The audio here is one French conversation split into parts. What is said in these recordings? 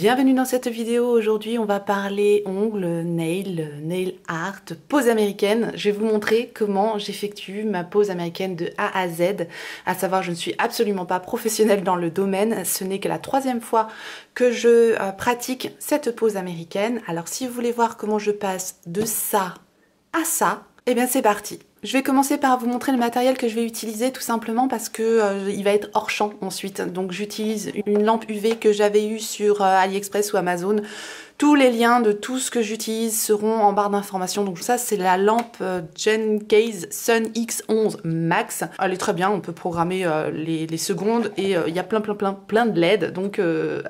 Bienvenue dans cette vidéo. Aujourd'hui on va parler ongles, nail art, pose américaine. Je vais vous montrer comment j'effectue ma pose américaine de A à Z. À savoir, je ne suis absolument pas professionnelle dans le domaine. Ce n'est que la troisième fois que je pratique cette pose américaine. Alors si vous voulez voir comment je passe de ça à ça, eh bien c'est parti. Je vais commencer par vous montrer le matériel que je vais utiliser tout simplement parce que il va être hors champ ensuite. Donc j'utilise une lampe UV que j'avais eue sur AliExpress ou Amazon. Tous les liens de tout ce que j'utilise seront en barre d'informations. Donc ça c'est la lampe Gencase Sun X11 Max. Elle est très bien, on peut programmer les secondes et il y a plein de LED. Donc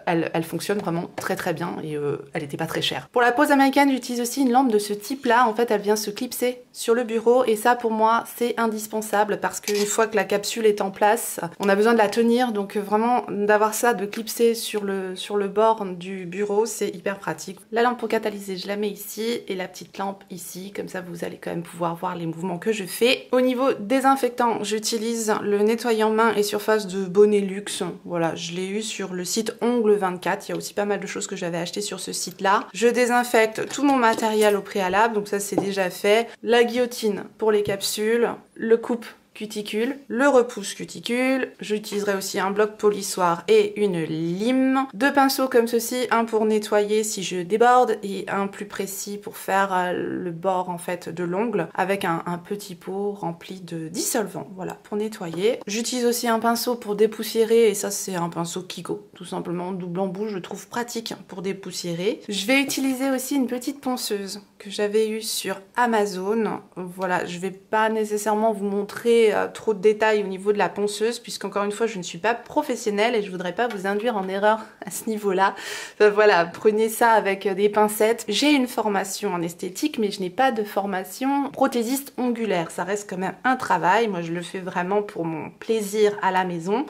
elle fonctionne vraiment très bien et elle n'était pas très chère. Pour la pose américaine, j'utilise aussi une lampe de ce type là. En fait elle vient se clipser sur le bureau et ça pour moi c'est indispensable parce qu'une fois que la capsule est en place, on a besoin de la tenir. Donc vraiment d'avoir ça de clipser sur le bord du bureau, c'est hyper pratique. La lampe pour catalyser, je la mets ici et la petite lampe ici, comme ça vous allez quand même pouvoir voir les mouvements que je fais. Au niveau désinfectant, j'utilise le nettoyant main et surface de Bonelux. Voilà, je l'ai eu sur le site Ongle 24. Il y a aussi pas mal de choses que j'avais achetées sur ce site-là. Je désinfecte tout mon matériel au préalable, donc ça c'est déjà fait. La guillotine pour les capsules, le coupe cuticule, le repousse cuticule, j'utiliserai aussi un bloc polissoir et une lime, deux pinceaux comme ceci, un pour nettoyer si je déborde et un plus précis pour faire le bord en fait de l'ongle avec un petit pot rempli de dissolvant, voilà, pour nettoyer. J'utilise aussi un pinceau pour dépoussiérer et ça c'est un pinceau Kiko, tout simplement double embout, je trouve pratique pour dépoussiérer. Je vais utiliser aussi une petite ponceuse que j'avais eue sur Amazon, voilà, je vais pas nécessairement vous montrer trop de détails au niveau de la ponceuse puisqu'encore une fois je ne suis pas professionnelle et je voudrais pas vous induire en erreur à ce niveau-là. Voilà, prenez ça avec des pincettes. J'ai une formation en esthétique mais je n'ai pas de formation prothésiste ongulaire. Ça reste quand même un travail. Moi je le fais vraiment pour mon plaisir à la maison.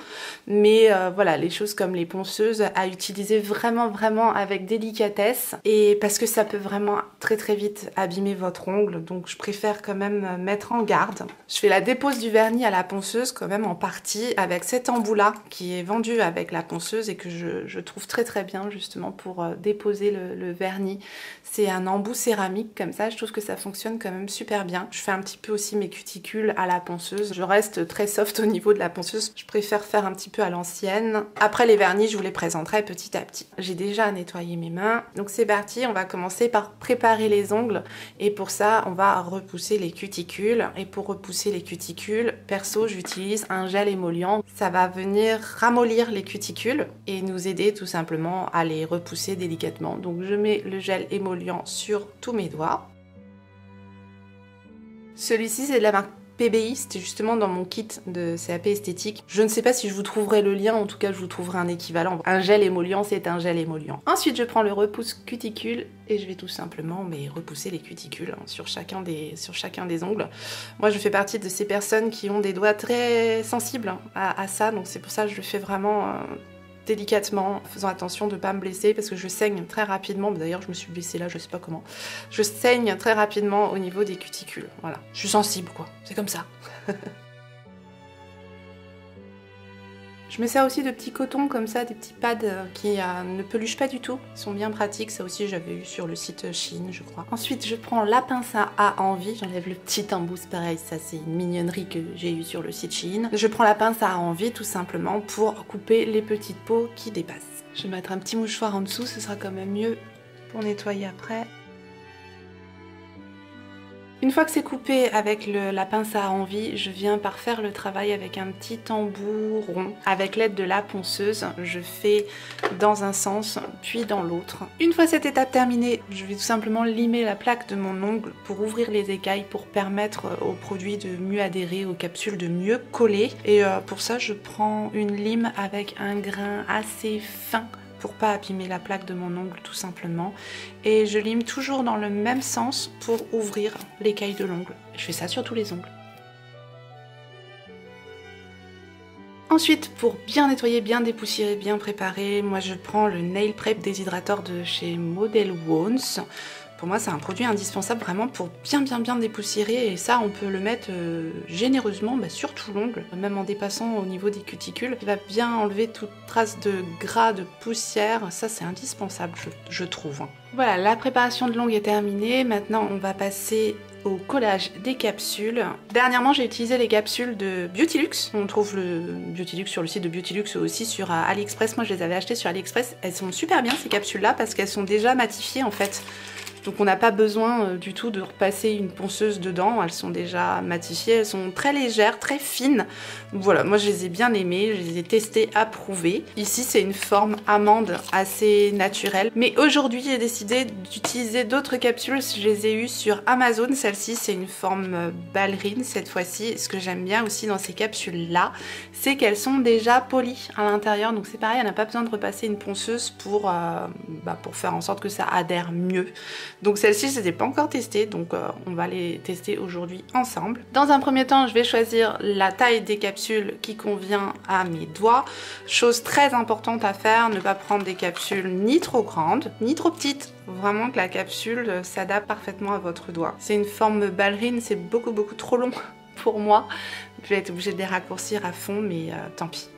Mais voilà, les choses comme les ponceuses à utiliser vraiment avec délicatesse et parce que ça peut vraiment très vite abîmer votre ongle. Donc je préfère quand même mettre en garde. Je fais la dépose du vernis à la ponceuse quand même en partie avec cet embout là qui est vendu avec la ponceuse et que je trouve très bien justement pour déposer le vernis. C'est un embout céramique comme ça, je trouve que ça fonctionne quand même super bien. Je fais un petit peu aussi mes cuticules à la ponceuse. Je reste très soft au niveau de la ponceuse, je préfère faire un petit peu à l'ancienne. Après les vernis, je vous les présenterai petit à petit. J'ai déjà nettoyé mes mains, donc c'est parti, on va commencer par préparer les ongles et pour ça on va repousser les cuticules et pour repousser les cuticules, perso j'utilise un gel émollient. Ça va venir ramollir les cuticules et nous aider tout simplement à les repousser délicatement. Donc je mets le gel émollient sur tous mes doigts. Celui-ci c'est de la marque PBI, c'était justement dans mon kit de CAP esthétique. Je ne sais pas si je vous trouverai le lien, en tout cas je vous trouverai un équivalent. Un gel émollient, c'est un gel émollient. Ensuite je prends le repousse cuticule et je vais tout simplement repousser les cuticules sur chacun des ongles. Moi je fais partie de ces personnes qui ont des doigts très sensibles à ça, donc c'est pour ça que je le fais vraiment délicatement, en faisant attention de ne pas me blesser parce que je saigne très rapidement. D'ailleurs je me suis blessée là, je sais pas comment. Je saigne très rapidement au niveau des cuticules, voilà. Je suis sensible quoi, c'est comme ça. Je me sers aussi de petits cotons comme ça, des petits pads qui ne peluchent pas du tout. Ils sont bien pratiques, ça aussi j'avais eu sur le site Shein je crois. Ensuite je prends la pince à envie, j'enlève le petit embout, c'est pareil, ça c'est une mignonnerie que j'ai eu sur le site Shein. Je prends la pince à envie tout simplement pour couper les petites peaux qui dépassent. Je vais mettre un petit mouchoir en dessous, ce sera quand même mieux pour nettoyer après. Une fois que c'est coupé avec la pince à envie, je viens par faire le travail avec un petit embout rond. Avec l'aide de la ponceuse, je fais dans un sens puis dans l'autre. Une fois cette étape terminée, je vais tout simplement limer la plaque de mon ongle pour ouvrir les écailles pour permettre au produit de mieux adhérer, aux capsules de mieux coller. Et pour ça, je prends une lime avec un grain assez fin pour pas abîmer la plaque de mon ongle tout simplement. Et je lime toujours dans le même sens pour ouvrir l'écaille de l'ongle. Je fais ça sur tous les ongles. Ensuite, pour bien nettoyer, bien dépoussiérer, bien préparer, moi je prends le Nail Prep déshydrateur de chez Model Wounds. Pour moi, c'est un produit indispensable vraiment pour bien dépoussiérer, et ça, on peut le mettre généreusement sur tout l'ongle, même en dépassant au niveau des cuticules. Il va bien enlever toute trace de gras, de poussière, ça c'est indispensable, je trouve. Voilà, la préparation de l'ongle est terminée, maintenant on va passer au collage des capsules. Dernièrement, j'ai utilisé les capsules de Beautylux. On trouve le Beautylux sur le site de Beautylux ou aussi sur AliExpress. Moi, je les avais achetées sur AliExpress. Elles sont super bien ces capsules-là parce qu'elles sont déjà matifiées en fait. Donc on n'a pas besoin du tout de repasser une ponceuse dedans, elles sont déjà matifiées, elles sont très légères, très fines. Donc voilà, moi je les ai bien aimées, je les ai testées, approuvées. Ici c'est une forme amande assez naturelle. Mais aujourd'hui j'ai décidé d'utiliser d'autres capsules, je les ai eues sur Amazon. Celle-ci c'est une forme ballerine cette fois-ci. Ce que j'aime bien aussi dans ces capsules-là, c'est qu'elles sont déjà polies à l'intérieur. Donc c'est pareil, on n'a pas besoin de repasser une ponceuse pour faire en sorte que ça adhère mieux. Donc celle-ci, je ne les ai pas encore testées, donc on va les tester aujourd'hui ensemble. Dans un premier temps, je vais choisir la taille des capsules qui convient à mes doigts. Chose très importante à faire, ne pas prendre des capsules ni trop grandes, ni trop petites. Vraiment que la capsule s'adapte parfaitement à votre doigt. C'est une forme ballerine, c'est beaucoup trop long pour moi. Je vais être obligée de les raccourcir à fond, mais tant pis.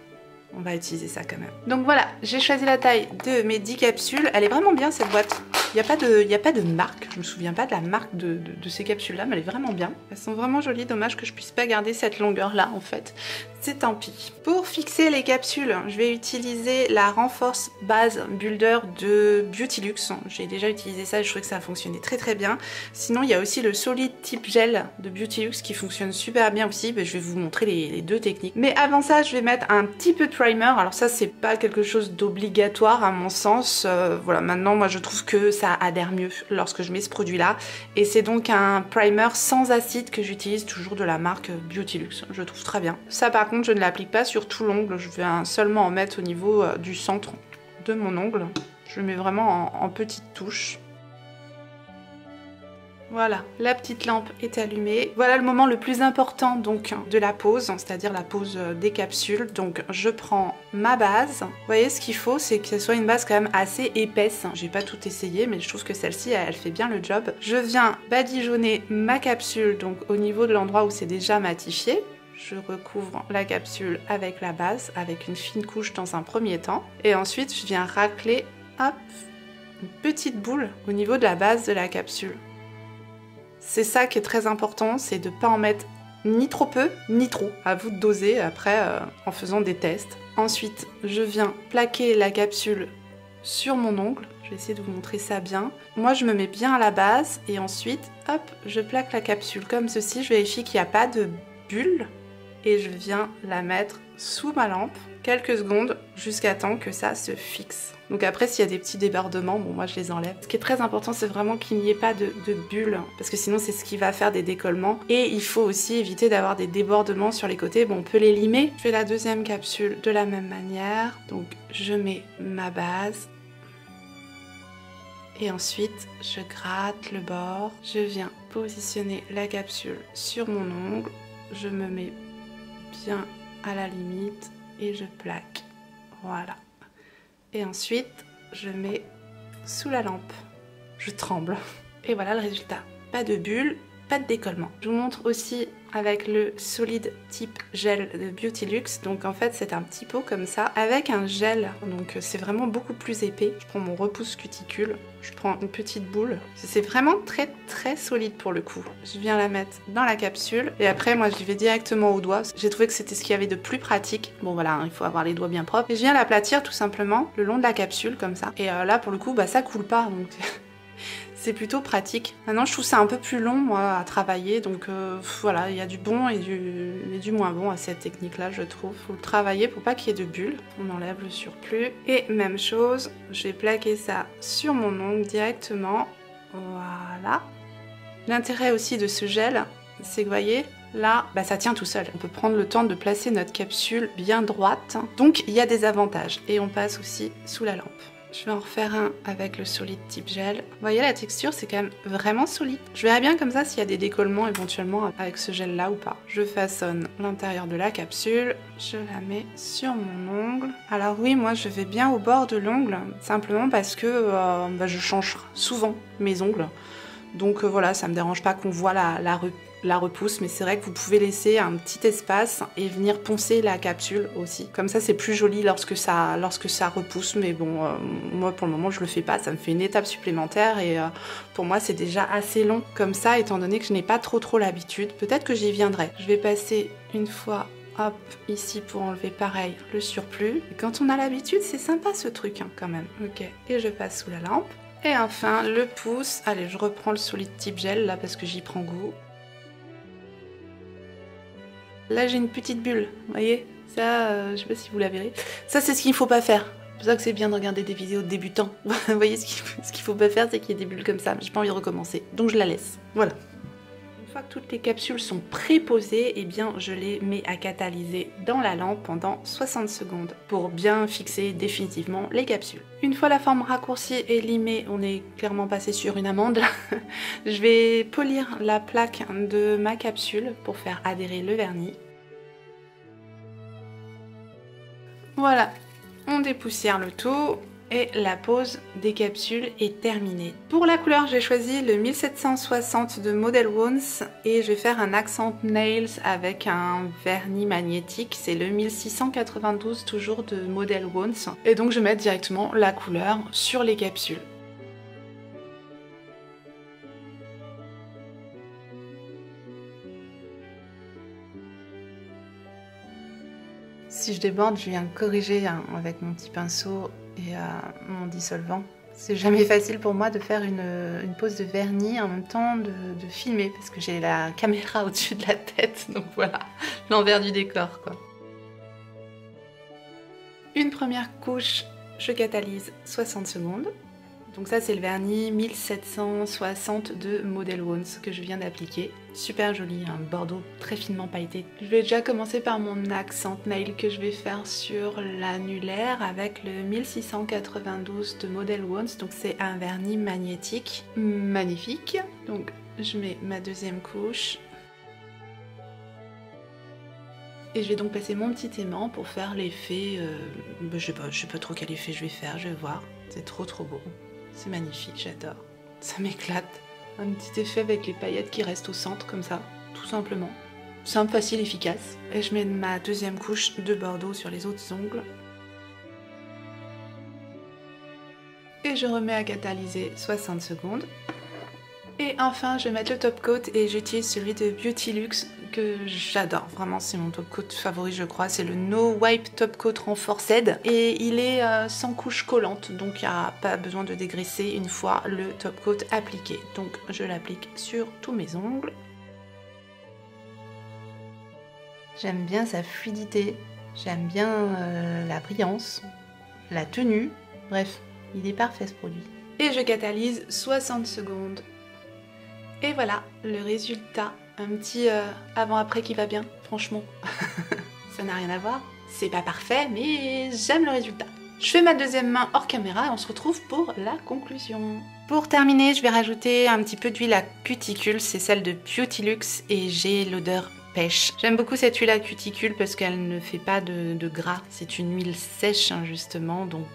On va utiliser ça quand même. Donc voilà, j'ai choisi la taille de mes 10 capsules. Elle est vraiment bien cette boîte. Il n'y a pas de marque. Je me souviens pas de la marque de ces capsules-là, mais elle est vraiment bien. Elles sont vraiment jolies. Dommage que je puisse pas garder cette longueur-là en fait. C'est tant pis. Pour fixer les capsules, je vais utiliser la Renforce Base Builder de Beautylux. J'ai déjà utilisé ça et je trouvais que ça fonctionnait très bien. Sinon, il y a aussi le Solid Tip Gel de Beautylux qui fonctionne super bien aussi. Je vais vous montrer les deux techniques. Mais avant ça, je vais mettre un petit peu de primer. Alors ça, c'est pas quelque chose d'obligatoire à mon sens. Voilà, maintenant, moi, je trouve que ça adhère mieux lorsque je mets ce produit-là. Et c'est donc un primer sans acide que j'utilise, toujours de la marque Beautylux. Je trouve très bien. Ça, par contre, je ne l'applique pas sur tout l'ongle. Je vais seulement en mettre au niveau du centre de mon ongle. Je le mets vraiment en petites touches. Voilà, la petite lampe est allumée. Voilà le moment le plus important donc de la pose, c'est-à-dire la pose des capsules. Donc je prends ma base. Vous voyez, ce qu'il faut, c'est que ce soit une base quand même assez épaisse. J'ai pas tout essayé, mais je trouve que celle-ci, elle fait bien le job. Je viens badigeonner ma capsule donc au niveau de l'endroit où c'est déjà matifié. Je recouvre la capsule avec la base, avec une fine couche dans un premier temps. Et ensuite, je viens racler, hop, une petite boule au niveau de la base de la capsule. C'est ça qui est très important, c'est de ne pas en mettre ni trop peu, ni trop. À vous de doser après en faisant des tests. Ensuite, je viens plaquer la capsule sur mon ongle. Je vais essayer de vous montrer ça bien. Moi, je me mets bien à la base et ensuite, hop, je plaque la capsule comme ceci. Je vérifie qu'il n'y a pas de bulle et je viens la mettre sous ma lampe quelques secondes jusqu'à temps que ça se fixe. Donc après, s'il y a des petits débordements, bon, moi je les enlève. Ce qui est très important, c'est vraiment qu'il n'y ait pas de bulles, parce que sinon c'est ce qui va faire des décollements. Et il faut aussi éviter d'avoir des débordements sur les côtés. Bon, on peut les limer. Je fais la deuxième capsule de la même manière. Donc je mets ma base. Et ensuite, je gratte le bord. Je viens positionner la capsule sur mon ongle. Je me mets bien à la limite et je plaque. Voilà. Et ensuite, je mets sous la lampe. Je tremble. Et voilà le résultat. Pas de bulles, pas de décollement. Je vous montre aussi avec le Solid Tip Gel de Beautylux. Donc en fait, c'est un petit pot comme ça, avec un gel. Donc c'est vraiment beaucoup plus épais. Je prends mon repousse cuticule. Je prends une petite boule. C'est vraiment très solide pour le coup. Je viens la mettre dans la capsule. Et après, moi, j'y vais directement au doigt. J'ai trouvé que c'était ce qu'il y avait de plus pratique. Bon voilà, il faut avoir les doigts bien propres. Et je viens l'aplatir tout simplement le long de la capsule comme ça. Et là, pour le coup, ça coule pas. Donc c'est plutôt pratique. Maintenant, je trouve ça un peu plus long, moi, à travailler. Donc voilà, il y a du bon et du moins bon à cette technique-là, je trouve. Faut le travailler pour pas qu'il y ait de bulles. On enlève le surplus. Et même chose, je vais plaquer ça sur mon ongle directement. Voilà. L'intérêt aussi de ce gel, c'est que vous voyez, là, ça tient tout seul. On peut prendre le temps de placer notre capsule bien droite. Donc, il y a des avantages. Et on passe aussi sous la lampe. Je vais en refaire un avec le Solid Tip Gel. Vous voyez, la texture, c'est quand même vraiment solide. Je verrai bien comme ça s'il y a des décollements éventuellement avec ce gel-là ou pas. Je façonne l'intérieur de la capsule. je la mets sur mon ongle. Alors oui, moi je vais bien au bord de l'ongle, simplement parce que je change souvent mes ongles. Donc voilà, ça me dérange pas qu'on voit la repousse, mais c'est vrai que vous pouvez laisser un petit espace et venir poncer la capsule aussi. Comme ça c'est plus joli lorsque ça repousse, mais bon, moi pour le moment je le fais pas, ça me fait une étape supplémentaire et pour moi c'est déjà assez long comme ça, étant donné que je n'ai pas trop l'habitude. Peut-être que j'y viendrai. Je vais passer une fois, hop, ici pour enlever pareil le surplus. Et quand on a l'habitude, c'est sympa ce truc hein, quand même. Ok, et je passe sous la lampe. Et enfin le pouce, allez je reprends le solide type gel là parce que j'y prends goût. Là j'ai une petite bulle, vous voyez ça, je sais pas si vous la verrez. Ça c'est ce qu'il ne faut pas faire. C'est pour ça que c'est bien de regarder des vidéos de débutants. Vous voyez ce qu'il faut pas faire, c'est qu'il y ait des bulles comme ça. J'ai pas envie de recommencer, donc je la laisse. Voilà. Une fois que toutes les capsules sont préposées, eh bien je les mets à catalyser dans la lampe pendant 60 secondes pour bien fixer définitivement les capsules. Une fois la forme raccourcie et limée, on est clairement passé sur une amande. Je vais polir la plaque de ma capsule pour faire adhérer le vernis. Voilà, on dépoussière le tout. Et la pose des capsules est terminée. Pour la couleur, j'ai choisi le 1760 de Model Wounds et je vais faire un accent nails avec un vernis magnétique. C'est le 1692 toujours de Model Wounds. Et donc je vais mettre directement la couleur sur les capsules. Si je déborde, je viens corriger avec mon petit pinceau et mon dissolvant. C'est jamais facile pour moi de faire une pose de vernis en même temps de filmer parce que j'ai la caméra au-dessus de la tête, donc voilà, l'envers du décor quoi. Une première couche, je catalyse 60 secondes. Donc ça c'est le vernis 1760 de Model Wounds que je viens d'appliquer. Super joli, un bordeaux très finement pailleté. Je vais déjà commencer par mon accent nail que je vais faire sur l'annulaire avec le 1692 de Model Wounds. Donc c'est un vernis magnétique, magnifique. Donc je mets ma deuxième couche. Et je vais donc passer mon petit aimant pour faire l'effet, je sais pas trop quel effet je vais faire, je vais voir. C'est trop beau. C'est magnifique, j'adore. Ça m'éclate. Un petit effet avec les paillettes qui restent au centre comme ça, tout simplement. Simple, facile, efficace. Et je mets ma deuxième couche de bordeaux sur les autres ongles. Et je remets à catalyser 60 secondes. Et enfin, je vais mettre le top coat et j'utilise celui de Beauty Luxe que j'adore. Vraiment, c'est mon top coat favori, je crois. C'est le No Wipe Top Coat Renforced et il est sans couche collante, donc il n'y a pas besoin de dégraisser une fois le top coat appliqué. Donc, je l'applique sur tous mes ongles. J'aime bien sa fluidité, j'aime bien la brillance, la tenue. Bref, il est parfait ce produit. Et je catalyse 60 secondes. Et voilà, le résultat, un petit avant-après qui va bien, franchement. Ça n'a rien à voir, c'est pas parfait, mais j'aime le résultat. Je fais ma deuxième main hors caméra et on se retrouve pour la conclusion. Pour terminer, je vais rajouter un petit peu d'huile à cuticule, c'est celle de Beauty Luxe et j'ai l'odeur pêche. J'aime beaucoup cette huile à cuticule parce qu'elle ne fait pas de gras. C'est une huile sèche justement, donc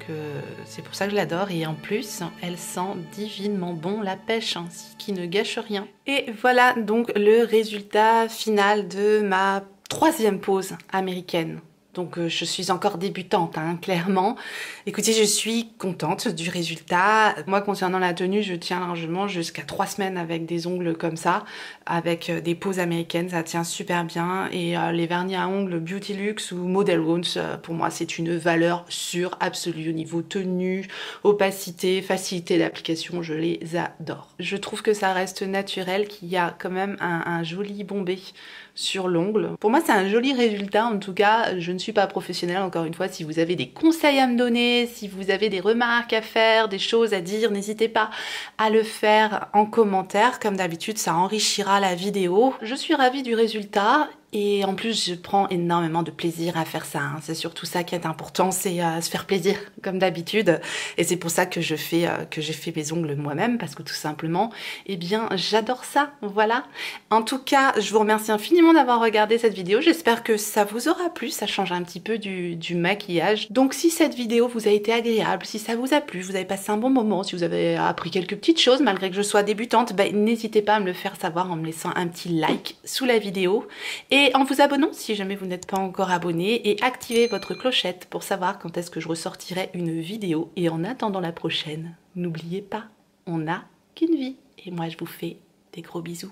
c'est pour ça que je l'adore. Et en plus, elle sent divinement bon la pêche, ce qui ne gâche rien. Et voilà donc le résultat final de ma troisième pose américaine. Donc je suis encore débutante, clairement. Écoutez, je suis contente du résultat. Moi, concernant la tenue, je tiens largement jusqu'à 3 semaines avec des ongles comme ça, avec des poses américaines, ça tient super bien. Et les vernis à ongles Beauty Luxe ou Model Wounds, pour moi, c'est une valeur sûre, absolue au niveau tenue, opacité, facilité d'application, je les adore. Je trouve que ça reste naturel, qu'il y a quand même un joli bombé sur l'ongle. Pour moi, c'est un joli résultat. En tout cas, je ne suis pas professionnelle, encore une fois. Si vous avez des conseils à me donner, si vous avez des remarques à faire, des choses à dire, n'hésitez pas à le faire en commentaire. Comme d'habitude, ça enrichira la vidéo. Je suis ravie du résultat. Et en plus, je prends énormément de plaisir à faire ça, hein. C'est surtout ça qui est important, c'est se faire plaisir, comme d'habitude. Et c'est pour ça que j'ai fait mes ongles moi-même, parce que tout simplement, eh bien, j'adore ça, voilà. En tout cas, je vous remercie infiniment d'avoir regardé cette vidéo. J'espère que ça vous aura plu, ça change un petit peu du maquillage. Donc si cette vidéo vous a été agréable, si ça vous a plu, vous avez passé un bon moment, si vous avez appris quelques petites choses, malgré que je sois débutante, ben, n'hésitez pas à me le faire savoir en me laissant un petit like sous la vidéo. Et en vous abonnant si jamais vous n'êtes pas encore abonné, et activez votre clochette pour savoir quand est-ce que je ressortirai une vidéo. Et en attendant la prochaine, n'oubliez pas, on n'a qu'une vie. Et moi je vous fais des gros bisous.